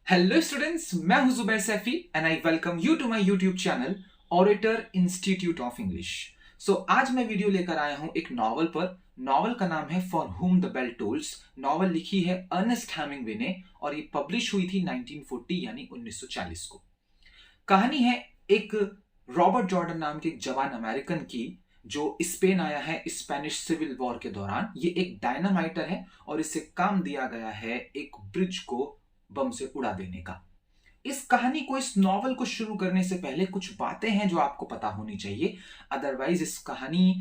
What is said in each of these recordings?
Hello students, मैं हूं Zubair Saifi and I welcome you to my YouTube channel Orator Institute of English. So आज मैं video लेकर आया हूं एक नॉवल पर। नॉवल का नाम है for whom the bell tolls. Novel लिखी है अर्नेस्ट हेमिंग्वे ने और ये पब्लिश हुई थी 1940 यानी 1940 को। कहानी है एक रॉबर्ट जॉर्डन नाम के एक जवान अमेरिकन की जो स्पेन आया है स्पेनिश सिविल वॉर के दौरान। ये एक डायनामाइटर है और इसे काम दिया गया है एक ब्रिज को बम से उड़ा देने का। इस कहानी को, इस नॉवल को शुरू करने से पहले कुछ बातें हैं जो आपको पता होनी चाहिए, अदरवाइज इस कहानी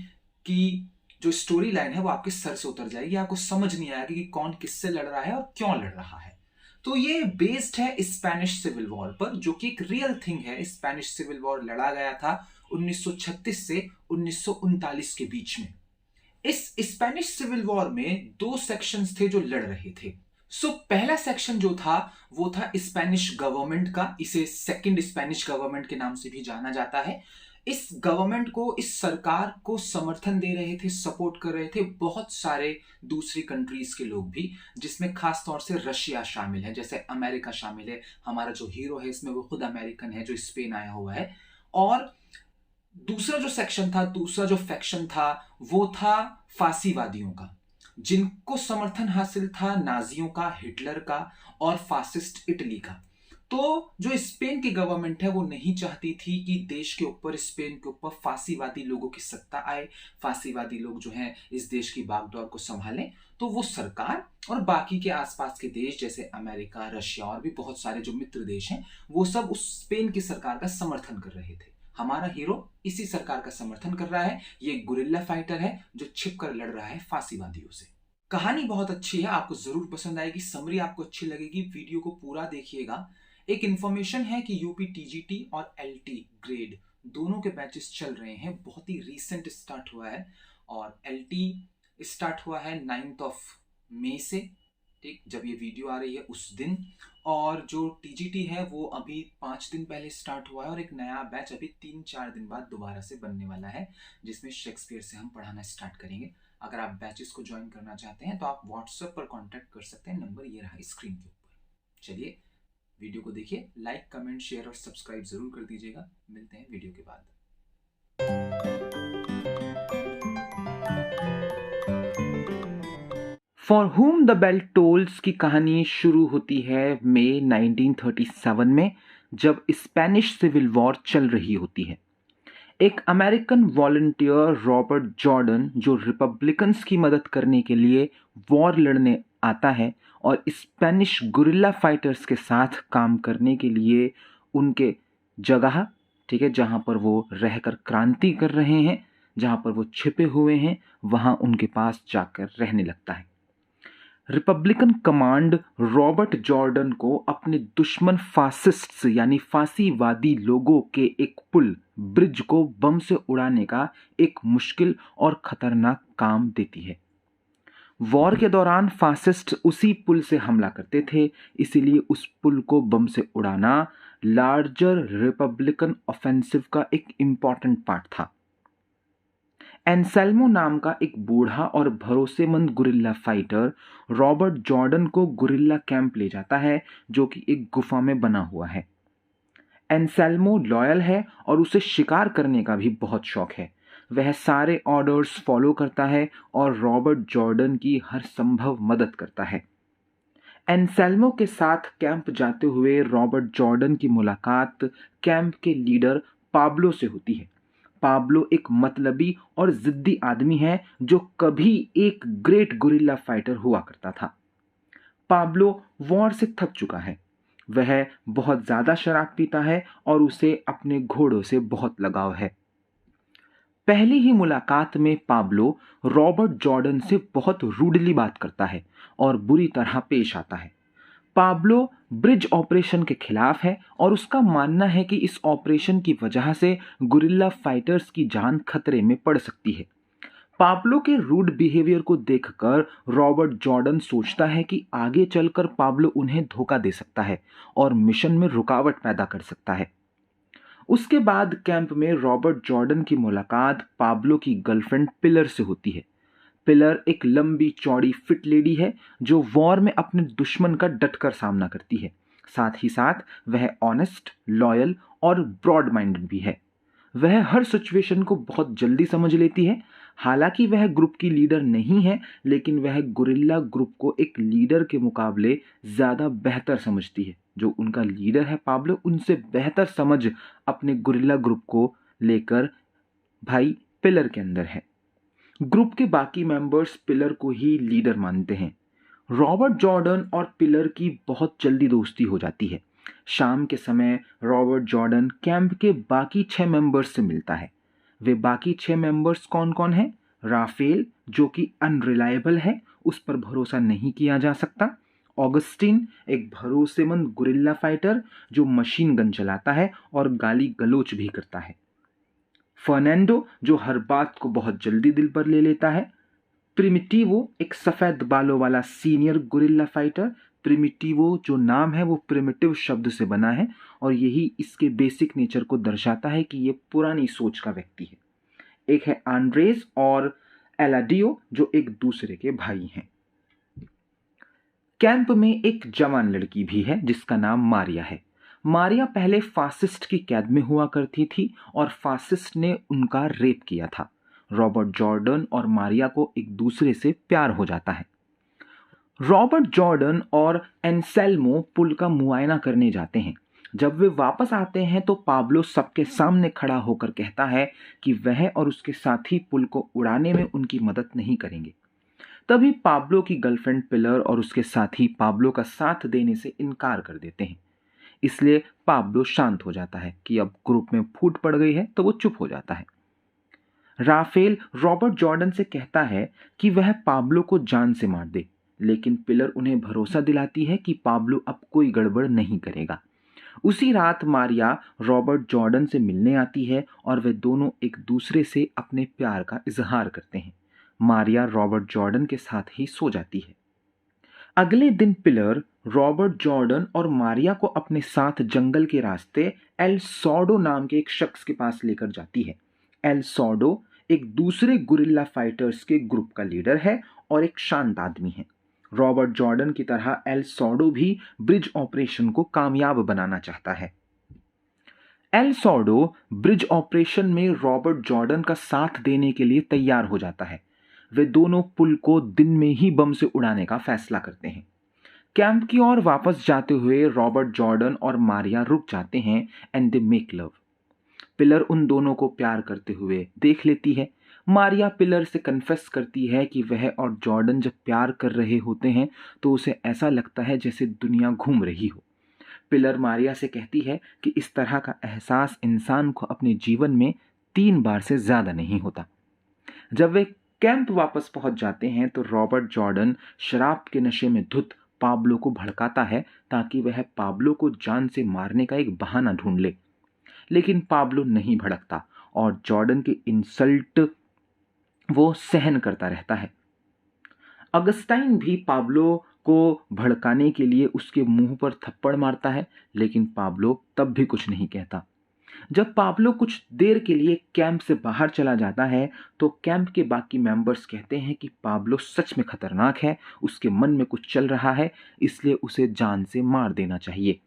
की जो स्टोरी लाइन है वो आपके सर से उतर जाएगी। आपको समझ नहीं आएगा कि कौन किससे लड़ रहा है और क्यों लड़ रहा है। तो ये बेस्ड है स्पेनिश सिविल वॉर पर, जो कि एक रियल थिंग है। स्पेनिश सिविल वॉर लड़ा गया था 1936 से 1939 के बीच में। इस स्पेनिश सिविल वॉर में दो सेक्शंस थे जो लड़ रहे थे। पहला सेक्शन जो था वो था स्पेनिश गवर्नमेंट का। इसे सेकंड स्पेनिश गवर्नमेंट के नाम से भी जाना जाता है। इस गवर्नमेंट को, इस सरकार को समर्थन दे रहे थे, सपोर्ट कर रहे थे बहुत सारे दूसरी कंट्रीज के लोग भी, जिसमें खास तौर से रशिया शामिल है, जैसे अमेरिका शामिल है। हमारा जो हीरो है इसमें वो खुद अमेरिकन है जो स्पेन आया हुआ है। और दूसरा जो सेक्शन था, दूसरा जो फैक्शन था वो था फांसीवादियों का, जिनको समर्थन हासिल था नाजियों का, हिटलर का और फासिस्ट इटली का। तो जो स्पेन की गवर्नमेंट है वो नहीं चाहती थी कि देश के ऊपर, स्पेन के ऊपर फांसीवादी लोगों की सत्ता आए, फांसीवादी लोग जो हैं इस देश की बागडोर को संभालें। तो वो सरकार और बाकी के आसपास के देश जैसे अमेरिका, रशिया और भी बहुत सारे जो मित्र देश हैं वो सब उस स्पेन की सरकार का समर्थन कर रहे थे। हमारा हीरो इसी सरकार का समर्थन कर रहा है। ये एक गुरिल्ला फाइटर है जो छिपकर लड़ रहा है फांसीवादियों से। कहानी बहुत अच्छी है, आपको जरूर पसंद आएगी। समरी आपको अच्छी लगेगी, वीडियो को पूरा देखिएगा। एक इंफॉर्मेशन है कि यूपी टीजीटी और एलटी ग्रेड दोनों के बैचेस चल रहे हैं। बहुत ही रीसेंट स्टार्ट हुआ है और एलटी स्टार्ट हुआ है 9 मई से, ठीक, जब ये वीडियो आ रही है उस दिन। और जो टीजीटी है वो अभी 5 दिन पहले स्टार्ट हुआ है और एक नया बैच अभी 3-4 दिन बाद दोबारा से बनने वाला है, जिसमें शेक्सपियर से हम पढ़ाना स्टार्ट करेंगे। अगर आप बैचेस को ज्वाइन करना चाहते हैं तो आप व्हाट्सएप पर कांटेक्ट कर सकते हैं, नंबर ये रहा स्क्रीन के ऊपर। चलिए वीडियो को देखिए, लाइक, कमेंट, शेयर और सब्सक्राइब जरूर कर दीजिएगा। मिलते हैं वीडियो के बाद। For whom the bell tolls की कहानी शुरू होती है मई 1937 में, जब स्पेनिश सिविल वॉर चल रही होती है। एक अमेरिकन वॉलंटियर रॉबर्ट जॉर्डन, जो रिपब्लिकन्स की मदद करने के लिए वॉर लड़ने आता है और स्पेनिश गुरिल्ला फाइटर्स के साथ काम करने के लिए उनके जगह, ठीक है, जहाँ पर वो रहकर क्रांति कर रहे हैं, जहाँ पर वो छिपे हुए हैं, वहाँ उनके पास जाकर रहने लगता है। रिपब्लिकन कमांड रॉबर्ट जॉर्डन को अपने दुश्मन फासिस्ट्स यानी फांसीवादी लोगों के एक पुल, ब्रिज को बम से उड़ाने का एक मुश्किल और खतरनाक काम देती है। वॉर के दौरान फासिस्ट उसी पुल से हमला करते थे, इसीलिए उस पुल को बम से उड़ाना लार्जर रिपब्लिकन ऑफेंसिव का एक इंपॉर्टेंट पार्ट था। एंसेल्मो नाम का एक बूढ़ा और भरोसेमंद गुरिल्ला फाइटर रॉबर्ट जॉर्डन को गुरिल्ला कैंप ले जाता है, जो कि एक गुफा में बना हुआ है। एंसेल्मो लॉयल है और उसे शिकार करने का भी बहुत शौक है। वह सारे ऑर्डर्स फॉलो करता है और रॉबर्ट जॉर्डन की हर संभव मदद करता है। एंसेल्मो के साथ कैंप जाते हुए रॉबर्ट जॉर्डन की मुलाकात कैंप के लीडर पाब्लो से होती है। पाब्लो एक मतलबी और जिद्दी आदमी है जो कभी एक ग्रेट गुरिल्ला फाइटर हुआ करता था। पाब्लो वॉर से थक चुका है। वह बहुत ज्यादा शराब पीता है और उसे अपने घोड़ों से बहुत लगाव है। पहली ही मुलाकात में पाब्लो रॉबर्ट जॉर्डन से बहुत रूडली बात करता है और बुरी तरह पेश आता है। पाब्लो ब्रिज ऑपरेशन के खिलाफ है और उसका मानना है कि इस ऑपरेशन की वजह से गुरिल्ला फाइटर्स की जान खतरे में पड़ सकती है। पाब्लो के रूड बिहेवियर को देखकर रॉबर्ट जॉर्डन सोचता है कि आगे चलकर पाब्लो उन्हें धोखा दे सकता है और मिशन में रुकावट पैदा कर सकता है। उसके बाद कैंप में रॉबर्ट जॉर्डन की मुलाकात पाब्लो की गर्लफ्रेंड पिलर से होती है। पिलर एक लंबी चौड़ी फिट लेडी है जो वॉर में अपने दुश्मन का डटकर सामना करती है। साथ ही साथ वह ऑनेस्ट, लॉयल और ब्रॉड माइंडेड भी है। वह हर सिचुएशन को बहुत जल्दी समझ लेती है। हालांकि वह ग्रुप की लीडर नहीं है, लेकिन वह गुरिल्ला ग्रुप को एक लीडर के मुकाबले ज़्यादा बेहतर समझती है। जो उनका लीडर है पाब्लो, उनसे बेहतर समझ अपने गुरिल्ला ग्रुप को लेकर भाई पिलर के अंदर है। ग्रुप के बाकी मेंबर्स पिलर को ही लीडर मानते हैं। रॉबर्ट जॉर्डन और पिलर की बहुत जल्दी दोस्ती हो जाती है। शाम के समय रॉबर्ट जॉर्डन कैंप के बाकी 6 मेंबर्स से मिलता है। वे बाकी 6 मेंबर्स कौन कौन है? राफेल, जो कि अनरिलायबल है, उस पर भरोसा नहीं किया जा सकता। ऑगस्टिन, एक भरोसेमंद गुरिल्ला फाइटर जो मशीन गन चलाता है और गाली गलोच भी करता है। फर्नांडो, जो हर बात को बहुत जल्दी दिल पर ले लेता है। प्रिमिटिवो, एक सफेद बालों वाला सीनियर गुरिल्ला फाइटर। प्रिमिटिवो जो नाम है वो प्रिमिटिव शब्द से बना है और यही इसके बेसिक नेचर को दर्शाता है कि ये पुरानी सोच का व्यक्ति है। एक है आंड्रेस और एलाडियो, जो एक दूसरे के भाई हैं। कैंप में एक जवान लड़की भी है जिसका नाम मारिया है। मारिया पहले फासिस्ट की कैद में हुआ करती थी और फासिस्ट ने उनका रेप किया था। रॉबर्ट जॉर्डन और मारिया को एक दूसरे से प्यार हो जाता है। रॉबर्ट जॉर्डन और एंसेल्मो पुल का मुआयना करने जाते हैं। जब वे वापस आते हैं तो पाब्लो सबके सामने खड़ा होकर कहता है कि वह और उसके साथी पुल को उड़ाने में उनकी मदद नहीं करेंगे। तभी पाब्लो की गर्लफ्रेंड पिलर और उसके साथी पाब्लो का साथ देने से इनकार कर देते हैं। इसलिए पाब्लो शांत हो जाता है कि अब ग्रुप में फूट पड़ गई है, तो वो चुप हो जाता है। राफेल रॉबर्ट जॉर्डन से कहता है कि वह पाब्लो को जान से मार दे, लेकिन पिलर उन्हें भरोसा दिलाती है कि पाब्लो अब कोई गड़बड़ नहीं करेगा। उसी रात मारिया रॉबर्ट जॉर्डन से मिलने आती है और वे दोनों एक दूसरे से अपने प्यार का इजहार करते हैं। मारिया रॉबर्ट जॉर्डन के साथ ही सो जाती है। अगले दिन पिलर रॉबर्ट जॉर्डन और मारिया को अपने साथ जंगल के रास्ते एल सॉर्डो नाम के एक शख्स के पास लेकर जाती है। एल सॉर्डो एक दूसरे गुरिल्ला फाइटर्स के ग्रुप का लीडर है और एक शांत आदमी है। रॉबर्ट जॉर्डन की तरह एल सॉर्डो भी ब्रिज ऑपरेशन को कामयाब बनाना चाहता है। एल सॉर्डो ब्रिज ऑपरेशन में रॉबर्ट जॉर्डन का साथ देने के लिए तैयार हो जाता है। वे दोनों पुल को दिन में ही बम से उड़ाने का फैसला करते हैं। कैंप की ओर वापस जाते हुए रॉबर्ट जॉर्डन और मारिया रुक जाते हैं and they make love. Pillar उन दोनों को प्यार करते हुए देख लेती है। मारिया पिलर से कन्फेस करती है कि वह और जॉर्डन जब प्यार कर रहे होते हैं तो उसे ऐसा लगता है जैसे दुनिया घूम रही हो। पिलर मारिया से कहती है कि इस तरह का एहसास इंसान को अपने जीवन में 3 बार से ज्यादा नहीं होता। जब वे कैंप वापस पहुंच जाते हैं तो रॉबर्ट जॉर्डन शराब के नशे में धुत पाब्लो को भड़काता है ताकि वह पाब्लो को जान से मारने का एक बहाना ढूंढ ले, लेकिन पाब्लो नहीं भड़कता और जॉर्डन की इंसल्ट वो सहन करता रहता है। अगस्टाइन भी पाब्लो को भड़काने के लिए उसके मुंह पर थप्पड़ मारता है, लेकिन पाब्लो तब भी कुछ नहीं कहता। जब पाब्लो कुछ देर के लिए कैंप से बाहर चला जाता है तो कैंप के बाकी मेंबर्स कहते हैं कि पाब्लो सच में खतरनाक है, उसके मन में कुछ चल रहा है, इसलिए उसे जान से मार देना चाहिए।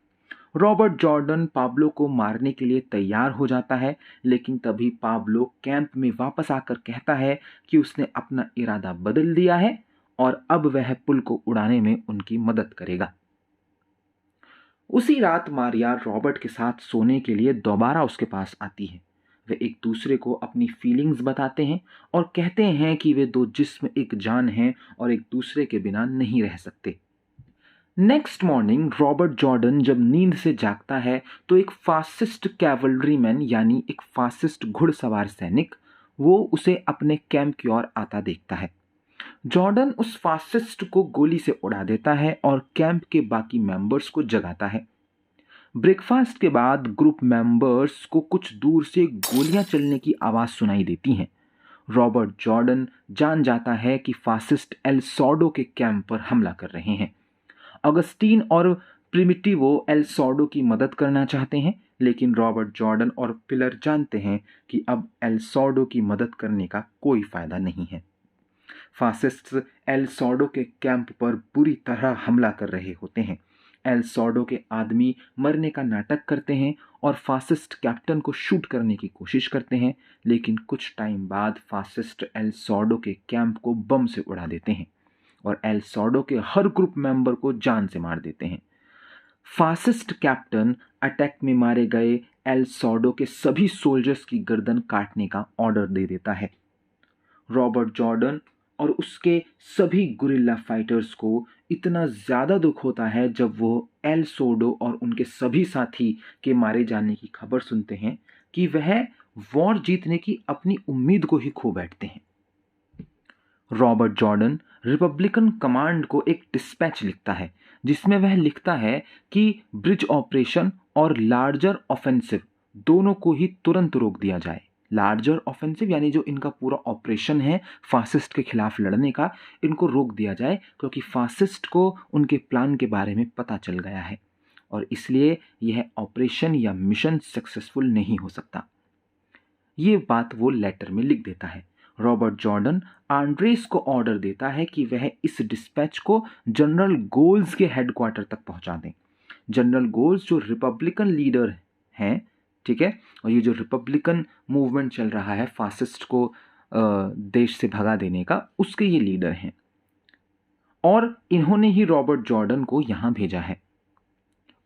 रॉबर्ट जॉर्डन पाब्लो को मारने के लिए तैयार हो जाता है, लेकिन तभी पाब्लो कैंप में वापस आकर कहता है कि उसने अपना इरादा बदल दिया है और अब वह पुल को उड़ाने में उनकी मदद करेगा। उसी रात मारिया रॉबर्ट के साथ सोने के लिए दोबारा उसके पास आती है। वे एक दूसरे को अपनी फीलिंग्स बताते हैं और कहते हैं कि वे दो जिस्म एक जान हैं और एक दूसरे के बिना नहीं रह सकते। नेक्स्ट मॉर्निंग रॉबर्ट जॉर्डन जब नींद से जागता है तो एक फासिस्ट कैवलरीमैन यानी एक फासिस्ट घुड़सवार सैनिक वो उसे अपने कैंप की ओर आता देखता है। जॉर्डन उस फासिस्ट को गोली से उड़ा देता है और कैंप के बाकी मेंबर्स को जगाता है। ब्रेकफास्ट के बाद ग्रुप मेंबर्स को कुछ दूर से गोलियां चलने की आवाज सुनाई देती हैं। रॉबर्ट जॉर्डन जान जाता है कि फासिस्ट एल सॉर्डो के कैंप पर हमला कर रहे हैं। अगस्टीन और प्रिमिटिवो एल सॉर्डो की मदद करना चाहते हैं, लेकिन रॉबर्ट जॉर्डन और पिलर जानते हैं कि अब एल सॉर्डो की मदद करने का कोई फायदा नहीं है। फासिस्ट्स एल सॉर्डो के कैंप पर बुरी तरह हमला कर रहे होते हैं। एल सॉर्डो के आदमी मरने का नाटक करते हैं और फासिस्ट कैप्टन को शूट करने की कोशिश करते हैं, लेकिन कुछ टाइम बाद फासिस्ट एल सॉर्डो के कैंप को बम से उड़ा देते हैं और एल सॉर्डो के हर ग्रुप मेंबर को जान से मार देते हैं। फासिस्ट कैप्टन अटैक में मारे गए एल सॉर्डो के सभी सोल्जर्स की गर्दन काटने का ऑर्डर दे देता है। रॉबर्ट जॉर्डन और उसके सभी गुरिल्ला फाइटर्स को इतना ज़्यादा दुख होता है जब वो एल सॉर्डो और उनके सभी साथी के मारे जाने की खबर सुनते हैं कि वह वॉर जीतने की अपनी उम्मीद को ही खो बैठते हैं। रॉबर्ट जॉर्डन रिपब्लिकन कमांड को एक डिस्पैच लिखता है जिसमें वह लिखता है कि ब्रिज ऑपरेशन और लार्जर ऑफेंसिव दोनों को ही तुरंत रोक दिया जाए। लार्जर ऑफेंसिव यानी जो इनका पूरा ऑपरेशन है फासिस्ट के खिलाफ लड़ने का, इनको रोक दिया जाए क्योंकि फासिस्ट को उनके प्लान के बारे में पता चल गया है और इसलिए यह ऑपरेशन या मिशन सक्सेसफुल नहीं हो सकता। ये बात वो लेटर में लिख देता है। रॉबर्ट जॉर्डन आंड्रेस को ऑर्डर देता है कि वह इस डिस्पैच को जनरल गोल्स के हेडक्वार्टर तक पहुंचा दें। जनरल गोल्स जो रिपब्लिकन लीडर हैं, ठीक है, और ये जो रिपब्लिकन मूवमेंट चल रहा है फासिस्ट को देश से भगा देने का, उसके ये लीडर हैं और इन्होंने ही रॉबर्ट जॉर्डन को यहाँ भेजा है।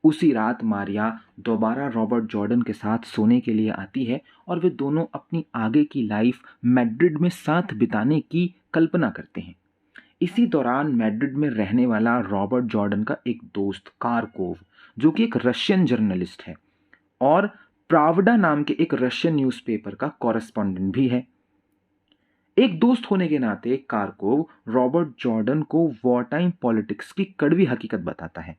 उसी रात मारिया दोबारा रॉबर्ट जॉर्डन के साथ सोने के लिए आती है और वे दोनों अपनी आगे की लाइफ मैड्रिड में साथ बिताने की कल्पना करते हैं। इसी दौरान मैड्रिड में रहने वाला रॉबर्ट जॉर्डन का एक दोस्त कार्कोव, जो कि एक रशियन जर्नलिस्ट है और प्रावडा नाम के एक रशियन न्यूज़पेपर का कॉरेस्पॉन्डेंट भी है। एक दोस्त होने के नाते कार्कोव रॉबर्ट जॉर्डन को वॉर टाइम पॉलिटिक्स की कड़वी हकीकत बताता है।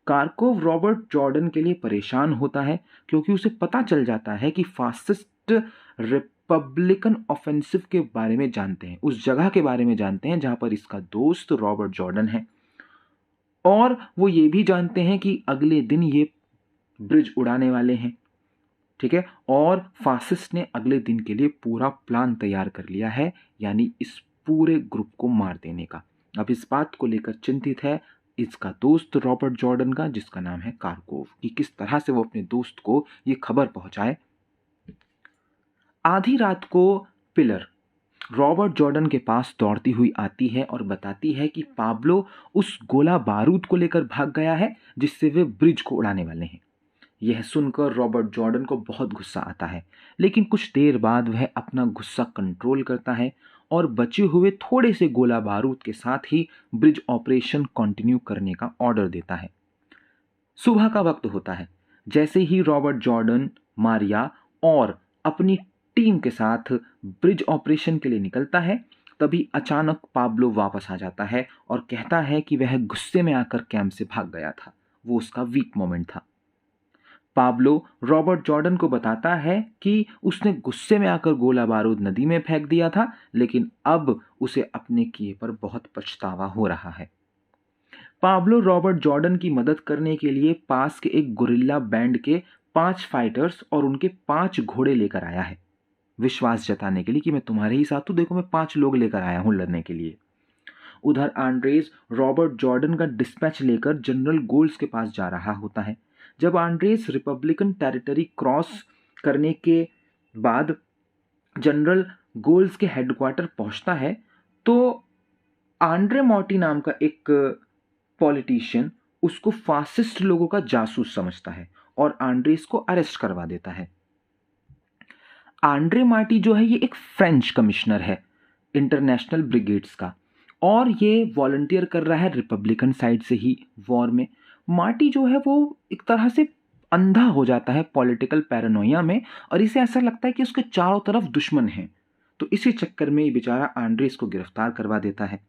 कार्कोव रॉबर्ट जॉर्डन के लिए परेशान होता है क्योंकि उसे पता चल जाता है कि फासिस्ट रिपब्लिकन ऑफेंसिव के बारे में जानते हैं, उस जगह के बारे में जानते हैं जहां पर इसका दोस्त रॉबर्ट जॉर्डन है और वो ये भी जानते हैं कि अगले दिन ये ब्रिज उड़ाने वाले हैं, ठीक है, और फासिस्ट ने अगले दिन के लिए पूरा प्लान तैयार कर लिया है, यानी इस पूरे ग्रुप को मार देने का। अब इस बात को लेकर चिंतित है इसका दोस्त रॉबर्ट जॉर्डन का, जिसका नाम है कार्कोव, कि किस तरह से वो अपने दोस्त को ये खबर पहुंचाए। आधी रात को पिलर रॉबर्ट जॉर्डन के पास दौड़ती हुई आती है और बताती है कि पाब्लो उस गोला बारूद को लेकर भाग गया है जिससे वे ब्रिज को उड़ाने वाले हैं। यह सुनकर रॉबर्ट जॉर्डन को बहुत गुस्सा आता है, लेकिन कुछ देर बाद वह अपना गुस्सा कंट्रोल करता है और बचे हुए थोड़े से गोला बारूद के साथ ही ब्रिज ऑपरेशन कंटिन्यू करने का ऑर्डर देता है। सुबह का वक्त होता है। जैसे ही रॉबर्ट जॉर्डन, मारिया और अपनी टीम के साथ ब्रिज ऑपरेशन के लिए निकलता है, तभी अचानक पाब्लो वापस आ जाता है और कहता है कि वह गुस्से में आकर कैंप से भाग गया था, वो उसका वीक मोमेंट था। पाब्लो रॉबर्ट जॉर्डन को बताता है कि उसने गुस्से में आकर गोला बारूद नदी में फेंक दिया था, लेकिन अब उसे अपने किए पर बहुत पछतावा हो रहा है। पाब्लो रॉबर्ट जॉर्डन की मदद करने के लिए पास के एक गुरिल्ला बैंड के 5 फाइटर्स और उनके 5 घोड़े लेकर आया है, विश्वास जताने के लिए कि मैं तुम्हारे ही साथ हूं, देखो मैं 5 लोग लेकर आया हूं लड़ने के लिए। उधर आंड्रेस रॉबर्ट जॉर्डन का डिस्पैच लेकर जनरल गोल्स के पास जा रहा होता है। जब आंड्रेस रिपब्लिकन टेरिटरी क्रॉस करने के बाद जनरल गोल्स के हेडक्वार्टर पहुंचता है तो आंड्रे मॉर्टी नाम का एक पॉलिटिशियन उसको फासिस्ट लोगों का जासूस समझता है और आंड्रेस को अरेस्ट करवा देता है। आंड्रे मार्टी जो है ये एक फ्रेंच कमिश्नर है इंटरनेशनल ब्रिगेड्स का और ये वॉलंटियर कर रहा है रिपब्लिकन साइड से ही वॉर में। मार्टी जो है वो एक तरह से अंधा हो जाता है पॉलिटिकल पैरानोया में और इसे ऐसा लगता है कि उसके चारों तरफ दुश्मन हैं, तो इसी चक्कर में ये बेचारा आंड्रेस को गिरफ्तार करवा देता है।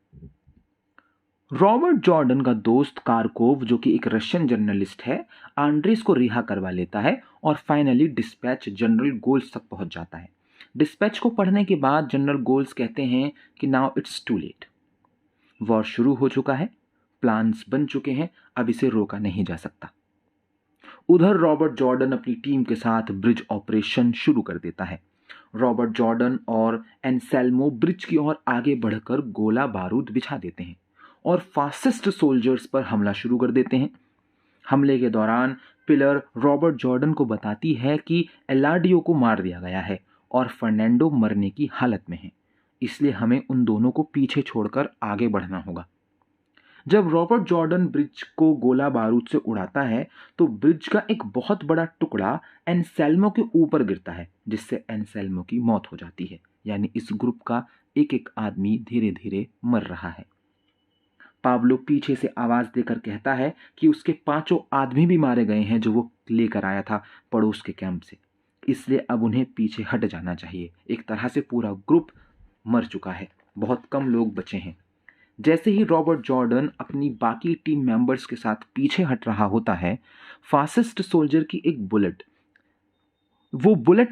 रॉबर्ट जॉर्डन का दोस्त कार्कोव जो कि एक रशियन जर्नलिस्ट है, आंड्रेस को रिहा करवा लेता है और फाइनली डिस्पैच जनरल गोल्स तक पहुंच जाता है। डिस्पैच को पढ़ने के बाद जनरल गोल्स कहते हैं कि now it's too late, war शुरू हो चुका है, प्लान्स बन चुके हैं, अब इसे रोका नहीं जा सकता। उधर रॉबर्ट जॉर्डन अपनी टीम के साथ ब्रिज ऑपरेशन शुरू कर देता है। रॉबर्ट जॉर्डन और एनसेल्मो ब्रिज की ओर आगे बढ़कर गोला बारूद बिछा देते हैं और फासिस्ट सोल्जर्स पर हमला शुरू कर देते हैं। हमले के दौरान पिलर रॉबर्ट जॉर्डन को बताती है कि एलाडियो को मार दिया गया है और फर्नांडो मरने की हालत में है, इसलिए हमें उन दोनों को पीछे छोड़कर आगे बढ़ना होगा। जब रॉबर्ट जॉर्डन ब्रिज को गोला बारूद से उड़ाता है तो ब्रिज का एक बहुत बड़ा टुकड़ा एनसेल्मो के ऊपर गिरता है, जिससे एनसेल्मो की मौत हो जाती है। यानी इस ग्रुप का एक एक आदमी धीरे धीरे मर रहा है। पाब्लो पीछे से आवाज देकर कहता है कि उसके 5 आदमी भी मारे गए हैं जो वो लेकर आया था पड़ोस के कैंप से, इसलिए अब उन्हें पीछे हट जाना चाहिए। एक तरह से पूरा ग्रुप मर चुका है, बहुत कम लोग बचे हैं। जैसे ही रॉबर्ट जॉर्डन अपनी बाकी टीम मेंबर्स के साथ पीछे हट रहा होता है, फासिस्ट सोल्जर की एक बुलेट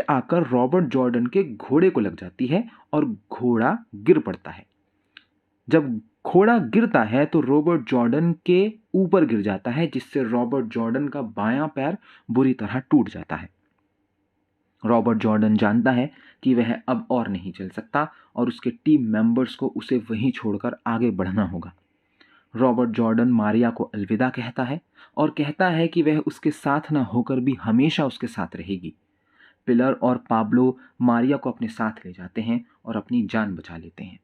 आकर रॉबर्ट जॉर्डन के घोड़े को लग जाती है और घोड़ा गिर पड़ता है। जब घोड़ा गिरता है तो रॉबर्ट जॉर्डन के ऊपर गिर जाता है, जिससे रॉबर्ट जॉर्डन का बायां पैर बुरी तरह टूट जाता है। रॉबर्ट जॉर्डन जानता है कि वह अब और नहीं चल सकता और उसके टीम मेंबर्स को उसे वहीं छोड़कर आगे बढ़ना होगा। रॉबर्ट जॉर्डन मारिया को अलविदा कहता है और कहता है कि वह उसके साथ न होकर भी हमेशा उसके साथ रहेगी। पिलर और पाब्लो मारिया को अपने साथ ले जाते हैं और अपनी जान बचा लेते हैं।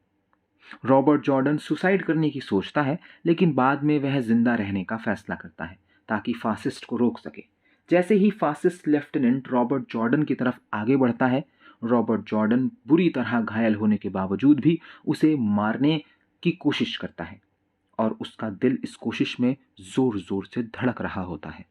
रॉबर्ट जॉर्डन सुसाइड करने की सोचता है, लेकिन बाद में वह जिंदा रहने का फैसला करता है ताकि फासिस्ट को रोक सके। जैसे ही फासिस्ट लेफ्टिनेंट रॉबर्ट जॉर्डन की तरफ आगे बढ़ता है, रॉबर्ट जॉर्डन बुरी तरह घायल होने के बावजूद भी उसे मारने की कोशिश करता है और उसका दिल इस कोशिश में जोर जोर से धड़क रहा होता है।